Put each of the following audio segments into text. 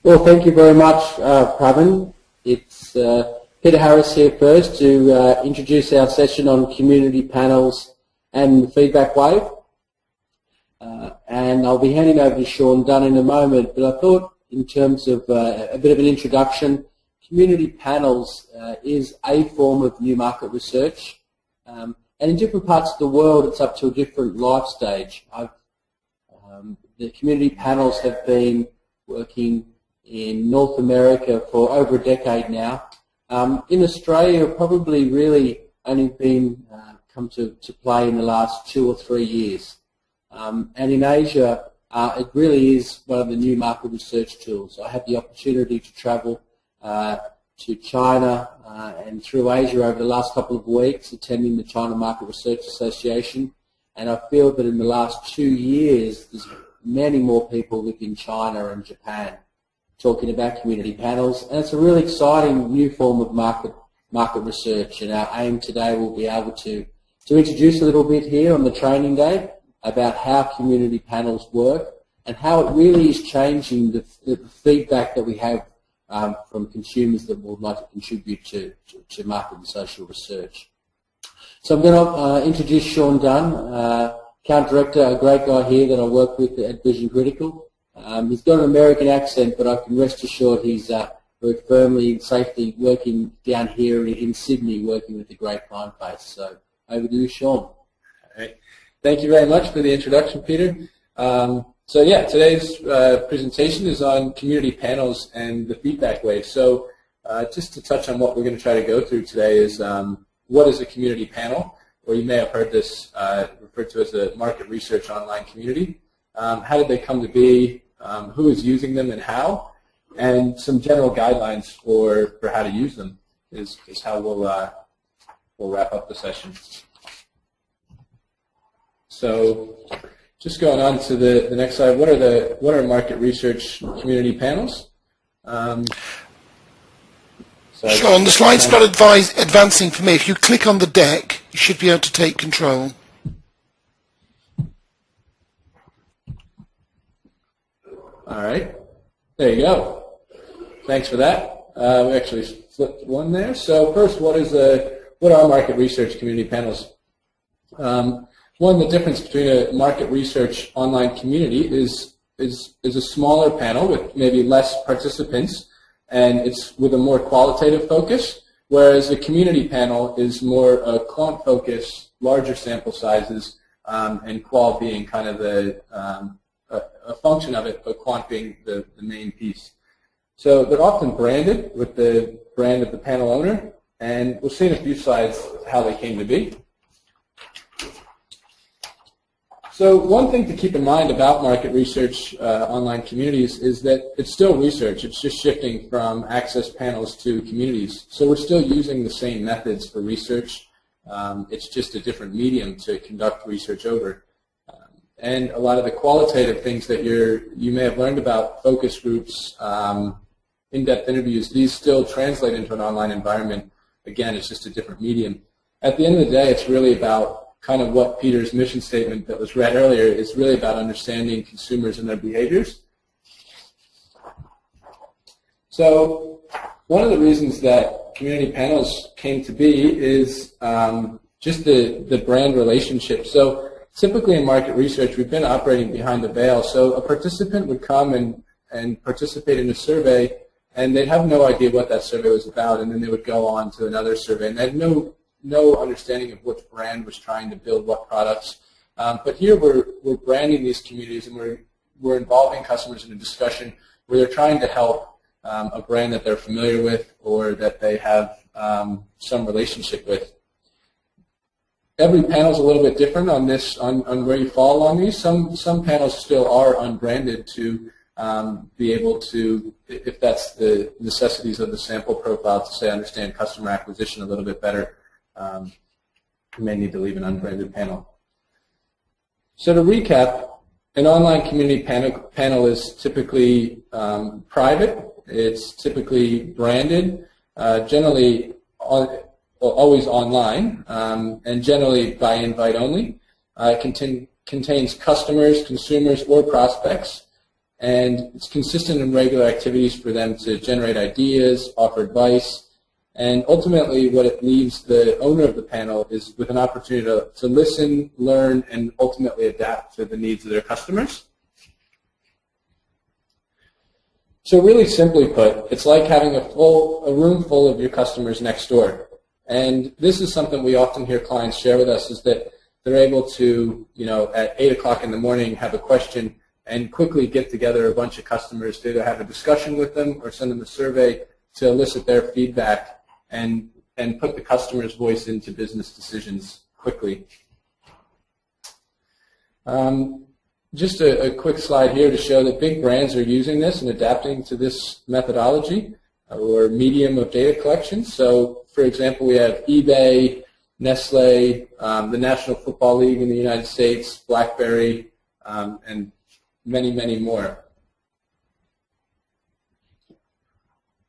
Well, thank you very much, Pravin. It's Peter Harris here first to introduce our session on community panels and the feedback wave. And I'll be handing over to Sean Dunn in a moment, but I thought in terms of a bit of an introduction, community panels is a form of new market research. And in different parts of the world, it's up to a different life stage. The community panels have been working in North America for over a decade now. In Australia, probably really only been come to play in the last 2 or 3 years. And in Asia, it really is one of the new market research tools. I had the opportunity to travel to China and through Asia over the last couple of weeks, attending the China Market Research Association, and I feel that in the last 2 years, there's many more people within China and Japan talking about community panels, and it's a really exciting new form of market research. And our aim today will be able to introduce a little bit here on the training day about how community panels work and how it really is changing the feedback that we have from consumers that would like to contribute to market and social research. So I'm going to introduce Sean Dunn, account director, a great guy here that I work with at Vision Critical. He's got an American accent, but I can rest assured he's very firmly and safely working down here in Sydney, working with the great client base. So over to you, Sean. All right. Thank you very much for the introduction, Peter. So yeah, today's presentation is on community panels and the feedback wave. So just to touch on what we're going to try to go through today is what is a community panel, or you may have heard this referred to as a market research online community. How did they come to be, who is using them and how, and some general guidelines for how to use them is how we'll wrap up the session. So just going on to the next slide, what are market research community panels? Sean, the slide's not advancing for me. If you click on the deck, you should be able to take control. All right, there you go. Thanks for that. We actually flipped one there. So first, what are market research community panels? One, the difference between a market research online community is a smaller panel with maybe less participants, and it's with a more qualitative focus, whereas a community panel is more a quant focus, larger sample sizes, and qual being kind of a function of it, but quant being the main piece. So they're often branded with the brand of the panel owner, and we'll see in a few slides how they came to be. So one thing to keep in mind about market research online communities is that it's still research. It's just shifting from access panels to communities. So we're still using the same methods for research. It's just a different medium to conduct research over. And a lot of the qualitative things that you may have learned about, focus groups, in-depth interviews, these still translate into an online environment. Again, it's just a different medium. At the end of the day, it's really about kind of what Peter's mission statement that was read earlier is really about understanding consumers and their behaviors. So one of the reasons that community panels came to be is just the brand relationship. So typically in market research, we've been operating behind the veil. So a participant would come and participate in a survey, and they'd have no idea what that survey was about, and then they would go on to another survey, and they had no understanding of which brand was trying to build what products. But here we're branding these communities, and we're involving customers in a discussion where they're trying to help a brand that they're familiar with or that they have some relationship with. Every panel is a little bit different on this, on where you fall along these. Some panels still are unbranded to be able to, if that's the necessities of the sample profile, to say understand customer acquisition a little bit better. You may need to leave an unbranded panel. So to recap, an online community panel is typically private. It's typically branded, generally always online, and generally by invite only. It contains customers, consumers, or prospects, and it's consistent and regular activities for them to generate ideas, offer advice, and ultimately what it leaves the owner of the panel is with an opportunity to listen, learn, and ultimately adapt to the needs of their customers. So really simply put, it's like having a room full of your customers next door. And this is something we often hear clients share with us, is that they're able to, at 8 o'clock in the morning have a question and quickly get together a bunch of customers to either have a discussion with them or send them a survey to elicit their feedback and put the customer's voice into business decisions quickly. Just a quick slide here to show that big brands are using this and adapting to this methodology or medium of data collection. So, for example, we have eBay, Nestle, the National Football League in the United States, BlackBerry, and many, many more.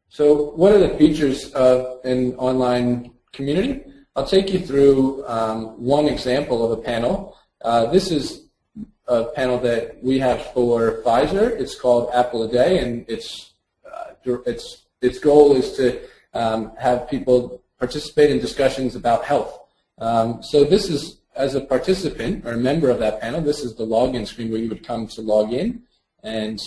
So what are the features of an online community? I'll take you through one example of a panel. This is a panel that we have for Pfizer. It's called Apple a Day, and its goal is to have people participate in discussions about health. So this is, as a participant or a member of that panel, this is the login screen where you would come to log in. And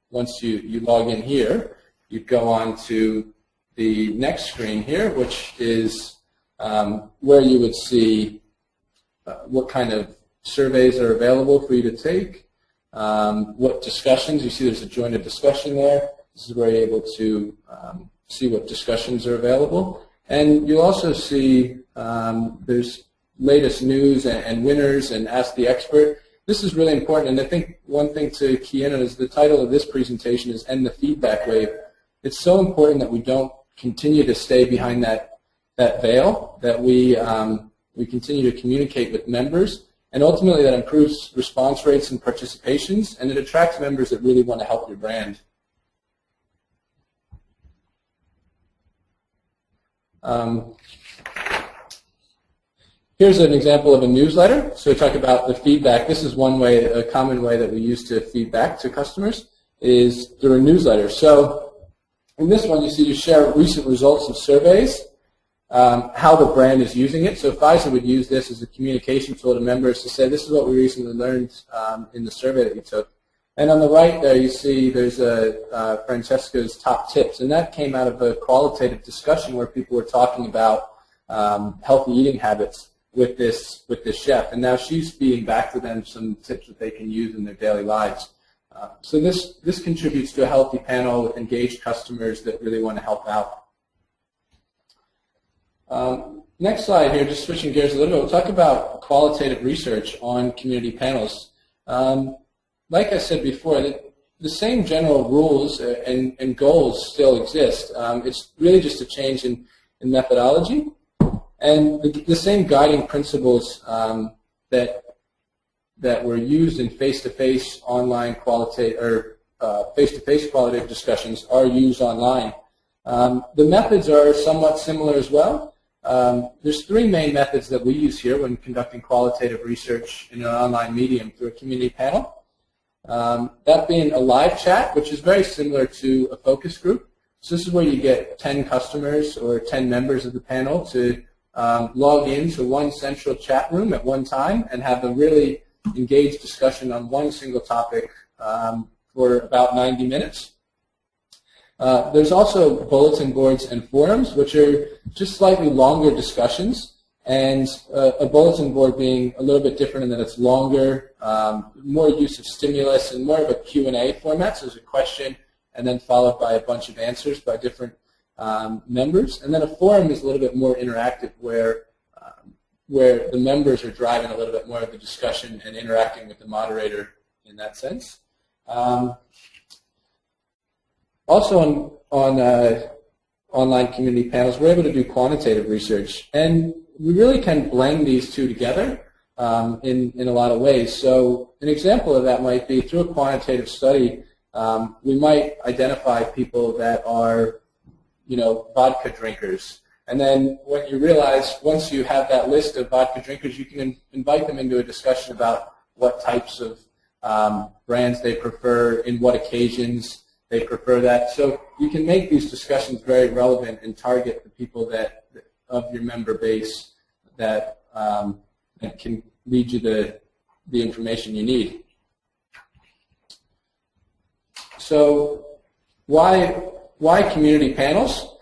once you log in here, you'd go on to the next screen here, which is where you would see what kind of surveys are available for you to take, what discussions. You see there's a join a discussion there. This is where you're able to see what discussions are available. And you'll also see there's latest news and winners and Ask the Expert. This is really important, and I think one thing to key in on is the title of this presentation is End the Feedback Wave. It's so important that we don't continue to stay behind that veil, that we continue to communicate with members, and ultimately that improves response rates and participations, and it attracts members that really want to help your brand. Here's an example of a newsletter. So we talk about the feedback. This is one way, a common way that we use to feedback to customers is through a newsletter. So in this one, you share recent results of surveys, how the brand is using it. So Pfizer would use this as a communication tool to members to say, this is what we recently learned in the survey that you took. And on the right there, you see there's Francesca's top tips, and that came out of a qualitative discussion where people were talking about healthy eating habits with this chef, and now she's feeding back to them some tips that they can use in their daily lives. So this contributes to a healthy panel with engaged customers that really want to help out. Next slide here, just switching gears a little bit, we'll talk about qualitative research on community panels. Like I said before, the same general rules and goals still exist. It's really just a change in methodology, and the same guiding principles that were used in face-to-face online qualitative or face-to-face qualitative discussions are used online. The methods are somewhat similar as well. There's three main methods that we use here when conducting qualitative research in an online medium through a community panel. That being a live chat, which is very similar to a focus group. So this is where you get 10 customers or 10 members of the panel to log into one central chat room at one time and have a really engaged discussion on one single topic for about 90 minutes. There's also bulletin boards and forums, which are just slightly longer discussions, and a bulletin board being a little bit different in that it's longer, more use of stimulus, and more of a Q&A format. So there's a question and then followed by a bunch of answers by different members. And then a forum is a little bit more interactive where the members are driving a little bit more of the discussion and interacting with the moderator in that sense. Also on online community panels, we're able to do quantitative research, and we really can blend these two together in a lot of ways. So an example of that might be through a quantitative study, we might identify people that are, vodka drinkers. And then when you realize, once you have that list of vodka drinkers, you can invite them into a discussion about what types of brands they prefer, in what occasions they prefer that. So you can make these discussions very relevant and target the people that of your member base that can lead you the information you need. So why community panels?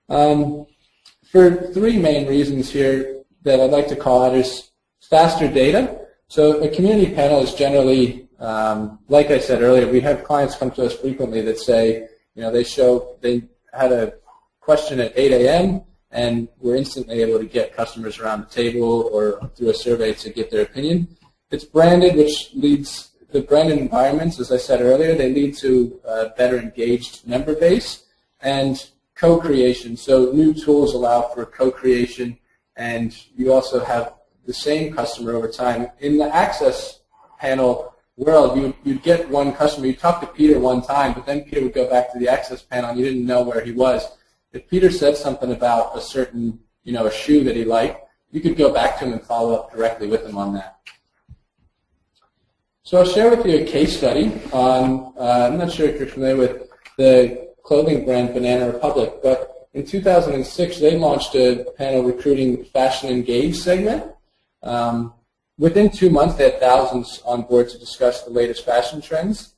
For three main reasons here that I'd like to call out is faster data. So a community panel is generally, like I said earlier, we have clients come to us frequently that say, they had a question at 8 a.m. and we're instantly able to get customers around the table or through a survey to get their opinion. It's branded, which leads, the branded environments, as I said earlier, they lead to a better engaged member base and co-creation. So new tools allow for co-creation, and you also have the same customer over time. In the access panel world, you'd get one customer, you'd talk to Peter one time, but then Peter would go back to the access panel and you didn't know where he was. If Peter said something about a certain, a shoe that he liked, you could go back to him and follow up directly with him on that. So I'll share with you a case study on, I'm not sure if you're familiar with the clothing brand Banana Republic, but in 2006 they launched a panel recruiting Fashion Engage segment. Within 2 months they had thousands on board to discuss the latest fashion trends.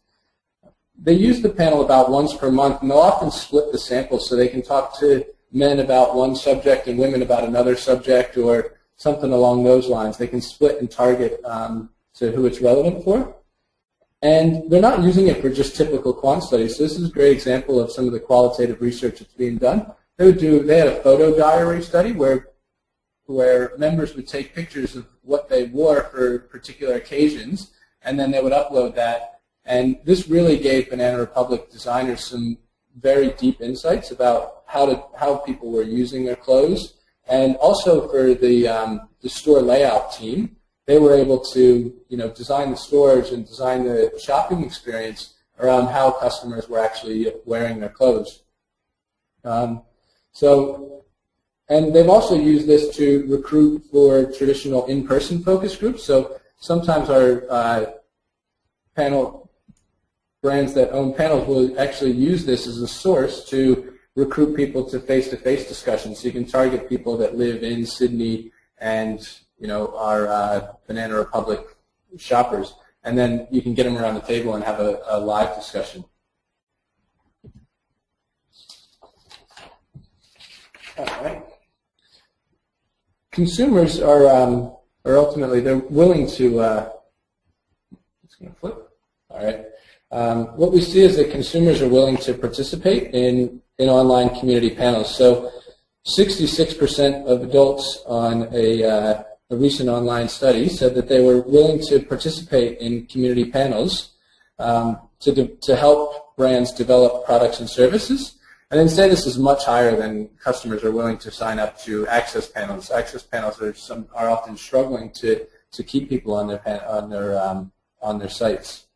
They use the panel about once per month, and they'll often split the sample so they can talk to men about one subject and women about another subject or something along those lines. They can split and target to who it's relevant for. And they're not using it for just typical quant studies. So this is a great example of some of the qualitative research that's being done. They had a photo diary study where members would take pictures of what they wore for particular occasions, and then they would upload that. And this really gave Banana Republic designers some very deep insights about how people were using their clothes. And also for the store layout team, they were able to design the stores and design the shopping experience around how customers were actually wearing their clothes. And they've also used this to recruit for traditional in-person focus groups. So sometimes our brands that own panels will actually use this as a source to recruit people to face-to-face discussions. So you can target people that live in Sydney and are Banana Republic shoppers, and then you can get them around the table and have a live discussion. All right. Consumers are ultimately, they're willing to, it's going to flip. All right. What we see is that consumers are willing to participate in online community panels. So 66% of adults on a recent online study said that they were willing to participate in community panels to help brands develop products and services. And then say this is much higher than customers are willing to sign up to access panels. Access panels are often struggling to keep people on their sites.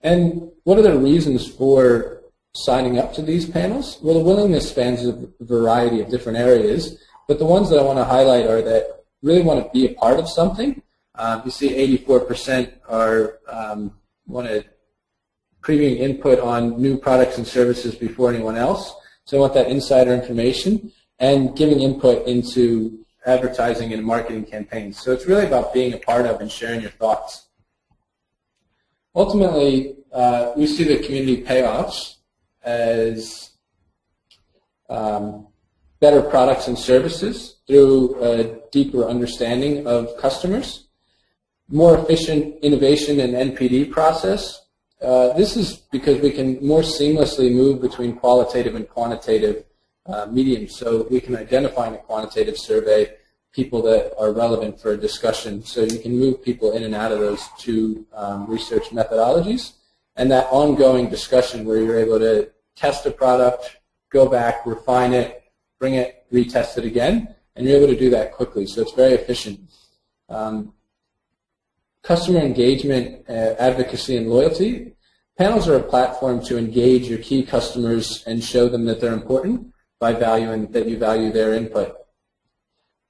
And what are the reasons for signing up to these panels? Well, the willingness spans a variety of different areas, but the ones that I want to highlight are that really want to be a part of something. You see 84% want to previewing input on new products and services before anyone else. So I want that insider information and giving input into advertising and marketing campaigns. So it's really about being a part of and sharing your thoughts. Ultimately, we see the community payoffs as better products and services through a deeper understanding of customers, more efficient innovation and NPD process. This is because we can more seamlessly move between qualitative and quantitative mediums. So we can identify in a quantitative survey people that are relevant for a discussion. So you can move people in and out of those two research methodologies. And that ongoing discussion where you're able to test a product, go back, refine it, bring it, retest it again, and you're able to do that quickly. So it's very efficient. Customer engagement, advocacy, and loyalty. Panels are a platform to engage your key customers and show them that they're important by valuing that you value their input.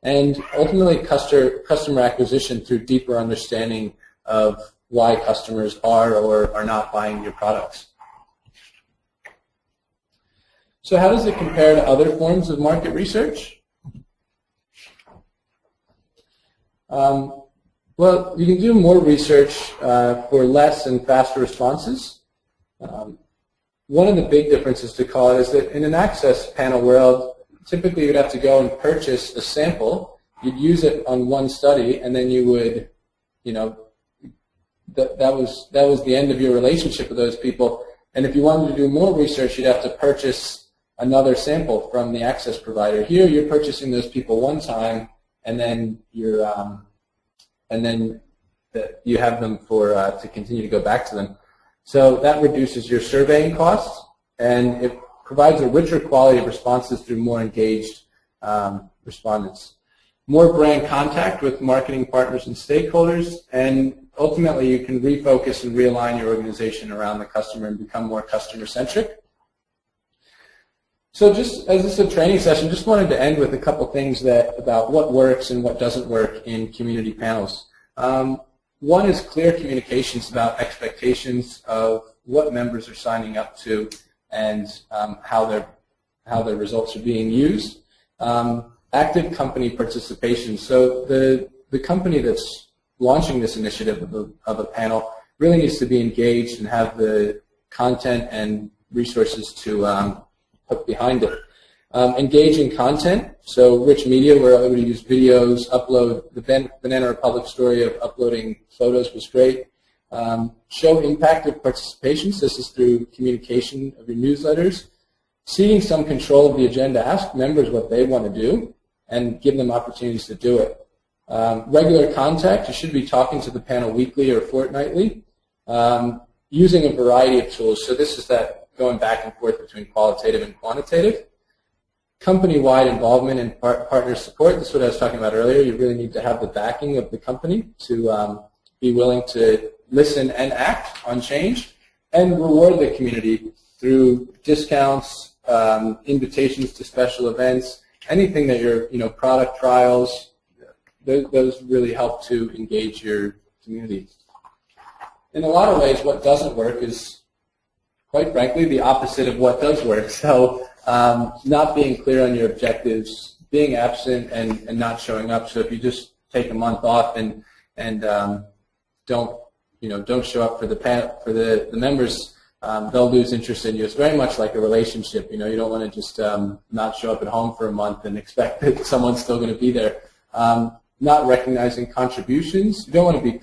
and ultimately customer acquisition through deeper understanding of why customers are or are not buying your products. So how does it compare to other forms of market research? Well, you can do more research for less and faster responses. One of the big differences to call it is that in an access panel world, typically you'd have to go and purchase a sample. You'd use it on one study, and then you would, that was the end of your relationship with those people. And if you wanted to do more research, you'd have to purchase another sample from the access provider. Here, you're purchasing those people one time, and then you have them to continue to go back to them. So that reduces your surveying costs, and it provides a richer quality of responses through more engaged respondents. More brand contact with marketing partners and stakeholders, and ultimately you can refocus and realign your organization around the customer and become more customer-centric. So just as this is a training session, just wanted to end with a couple things about what works and what doesn't work in community panels. One is clear communications about expectations of what members are signing up to and how their results are being used. Active company participation. So the company that's launching this initiative of a panel really needs to be engaged and have the content and resources to put behind it. Engaging content, so rich media, we're able to use videos, upload. The Banana Republic story of uploading photos was great. Show impact of participation, so this is through communication of your newsletters. Ceding some control of the agenda, ask members what they want to do and give them opportunities to do it. Regular contact, you should be talking to the panel weekly or fortnightly. Using a variety of tools, so this is that going back and forth between qualitative and quantitative. Company-wide involvement and partner support. This is what I was talking about earlier. You really need to have the backing of the company to be willing to listen and act on change, and reward the community through discounts, invitations to special events, anything that your product trials. Those really help to engage your community. In a lot of ways, what doesn't work is, quite frankly, the opposite of what does work. So not being clear on your objectives, being absent and not showing up. So if you just take a month off and don't show up for the members, they'll lose interest in you. It's very much like a relationship. You don't want to just not show up at home for a month and expect that someone's still going to be there. Not recognizing contributions. You don't want to be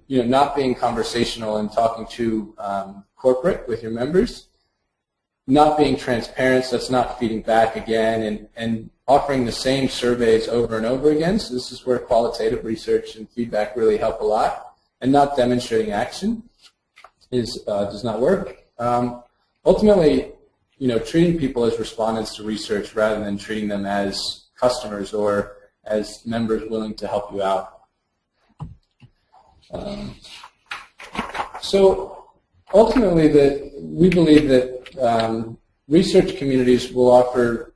not being conversational and talking to corporate with your members. Not being transparent, so that's not feeding back again, and offering the same surveys over and over again. So this is where qualitative research and feedback really help a lot. And not demonstrating action does not work. Ultimately, treating people as respondents to research rather than treating them as customers or as members willing to help you out. So ultimately, we believe that research communities will offer,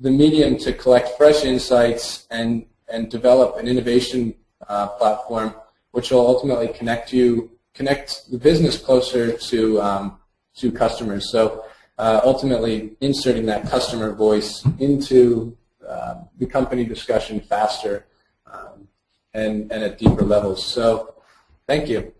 the medium to collect fresh insights and develop an innovation platform, which will ultimately connect the business closer to customers. So ultimately, inserting that customer voice into the company discussion faster and at deeper levels. So, thank you.